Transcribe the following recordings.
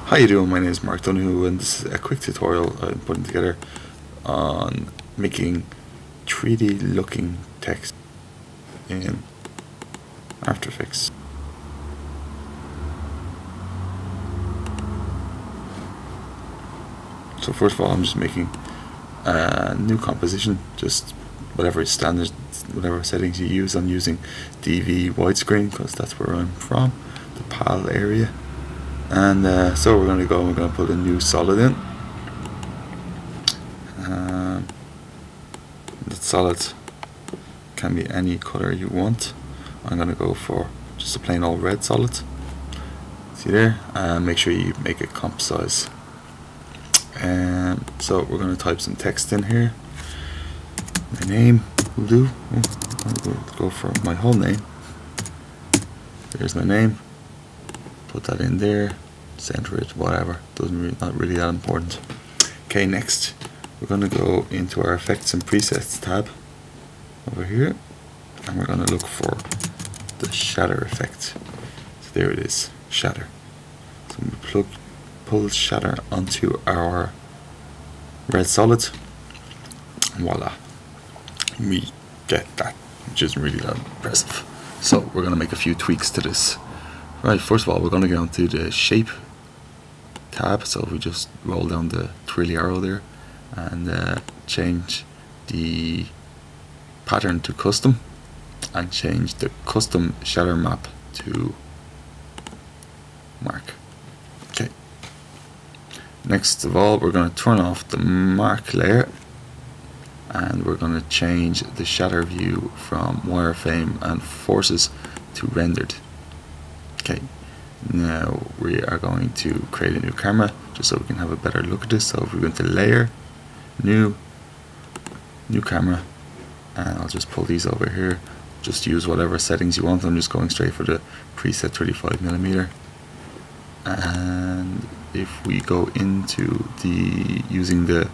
How you doing? My name is Mark Donoghue, and this is a quick tutorial I'm putting together on making 3D looking text in After Effects. So first of all, I'm just making a new composition, just whatever standard, whatever settings you use. I'm using DV widescreen because that's where I'm from, the PAL area. And so we're going to put a new solid in. The solid can be any color you want. I'm going to go for just a plain old red solid. See there? And make sure you make it comp size. So we're going to type some text in here. My name will do. I'll go for my whole name. There's my name. Put that in there, center it, whatever. Not really that important. Okay, next we're going to go into our effects and presets tab over here, and we're going to look for the shatter effect. So there it is, shatter. So we pull shatter onto our red solid, and voila, we get that, which isn't really that impressive. So we're going to make a few tweaks to this. Right, first of all, we're going to go into the shape tab. So if we just roll down the twirly arrow there and change the pattern to custom and change the custom shatter map to mark. Okay. Next of all, we're going to turn off the mark layer and we're going to change the shatter view from wireframe and forces to rendered. Okay, now we are going to create a new camera just so we can have a better look at this. So if we go into layer, new camera, and I'll just pull these over here. Just use whatever settings you want. I'm just going straight for the preset 35mm. And if we go into using the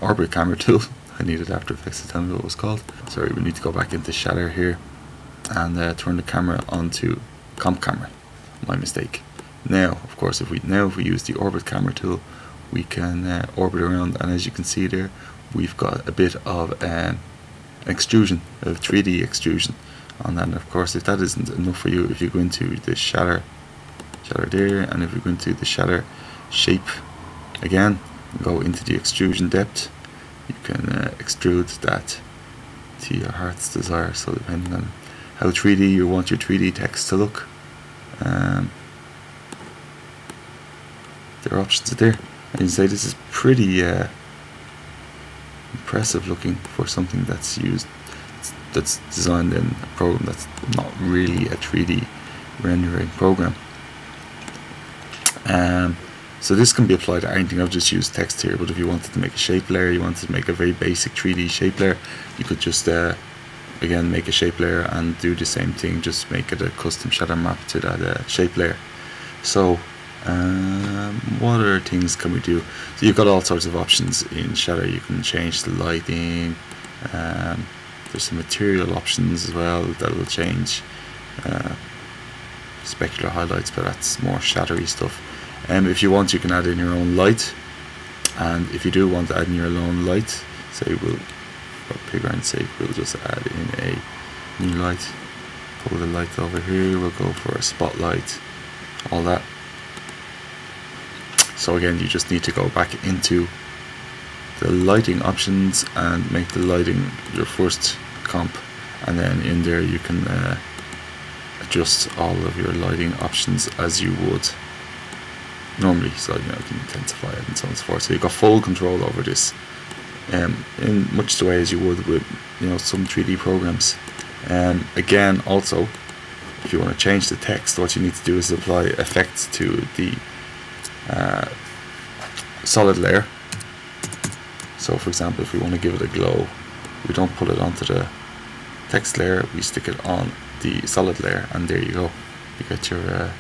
orbit camera tool, I needed After Effects to tell me what it was called. Sorry, we need to go back into shatter here and turn the camera onto comp camera. My mistake. Now, of course, if we use the orbit camera tool, we can orbit around, and as you can see there, we've got a bit of extrusion, of 3D extrusion on that. And of course, if that isn't enough for you, if you go into the shatter there, and if we go into the shatter shape again, go into the extrusion depth, you can extrude that to your heart's desire. So depending on how 3D you want your 3D text to look, there are options there. And you say this is pretty impressive looking for something that's designed in a program that's not really a 3D rendering program. So this can be applied to anything. I've just used text here, but if you wanted to make a shape layer, you wanted to make a very basic 3D shape layer, you could just again make a shape layer and do the same thing, just make it a custom shatter map to that shape layer. So what other things can we do? So you've got all sorts of options in shatter. You can change the lighting, there's some material options as well that will change specular highlights, but that's more shattery stuff. If you want, you can add in your own light, and if you do want to add in your own light, say for playground sake, we'll just add in a new light. Pull the light over here, we'll go for a spotlight, all that. So again, you just need to go back into the lighting options and make the lighting your first comp, and then in there you can adjust all of your lighting options as you would normally. So you can intensify it and so on and so forth. So you've got full control over this, in much the way as you would with some 3D programs. Again, also, if you want to change the text, what you need to do is apply effects to the solid layer. So for example, if we want to give it a glow, we don't put it onto the text layer, we stick it on the solid layer, and there you go, you get your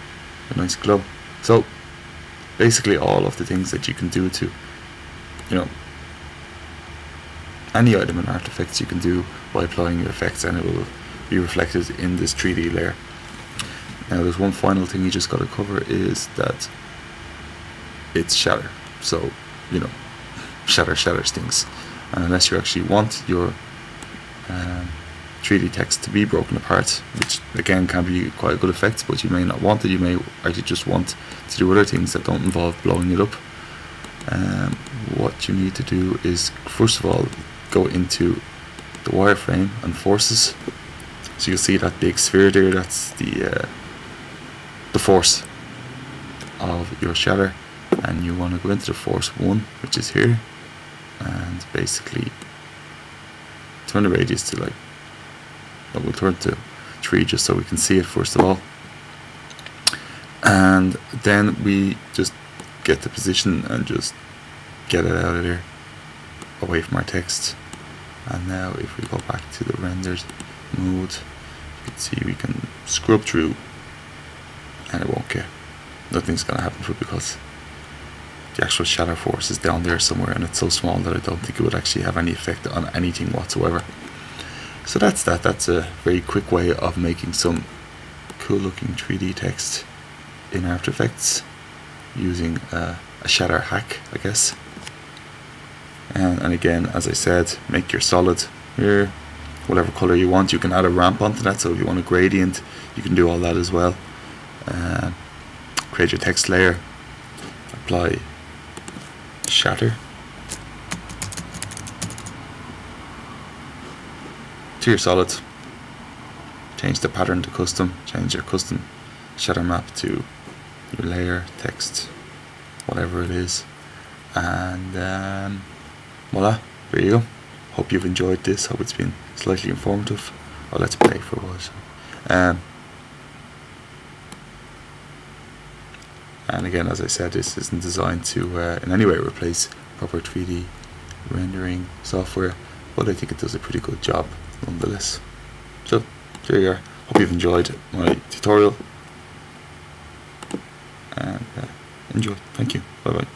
nice glow. So basically all of the things that you can do to any item in After Effects, you can do by applying your effects, and it will be reflected in this 3D layer. Now there's one final thing you just got to cover, is that it's shatter. So, you know, shatter things. And unless you actually want your 3D text to be broken apart, which again can be quite a good effect, but you may not want it. You may actually just want to do other things that don't involve blowing it up. What you need to do is, first of all, go into the wireframe and forces. So you'll see that big sphere there, that's the force of your shatter, and you want to go into the force 1, which is here, and basically turn the radius to like, well, we'll turn to 3 just so we can see it first of all, and then we just get the position and just get it out of there, away from our text. And now if we go back to the rendered mode, you can see we can scrub through and it won't care. Nothing's going to happen to it because the actual shatter force is down there somewhere, and it's so small that I don't think it would actually have any effect on anything whatsoever. So that's that. That's a very quick way of making some cool looking 3D text in After Effects using a shatter hack, I guess. And again, as I said, make your solid here whatever color you want. You can add a ramp onto that, so if you want a gradient you can do all that as well. Create your text layer, apply shatter to your solid, change the pattern to custom, change your custom shatter map to your layer, text, whatever it is, and voila, there you go. Hope you've enjoyed this. Hope it's been slightly informative. Oh, let's play for a while. And again, as I said, this isn't designed to in any way replace proper 3D rendering software, but I think it does a pretty good job nonetheless. So there you are. Hope you've enjoyed my tutorial, and enjoy. Thank you. Bye bye.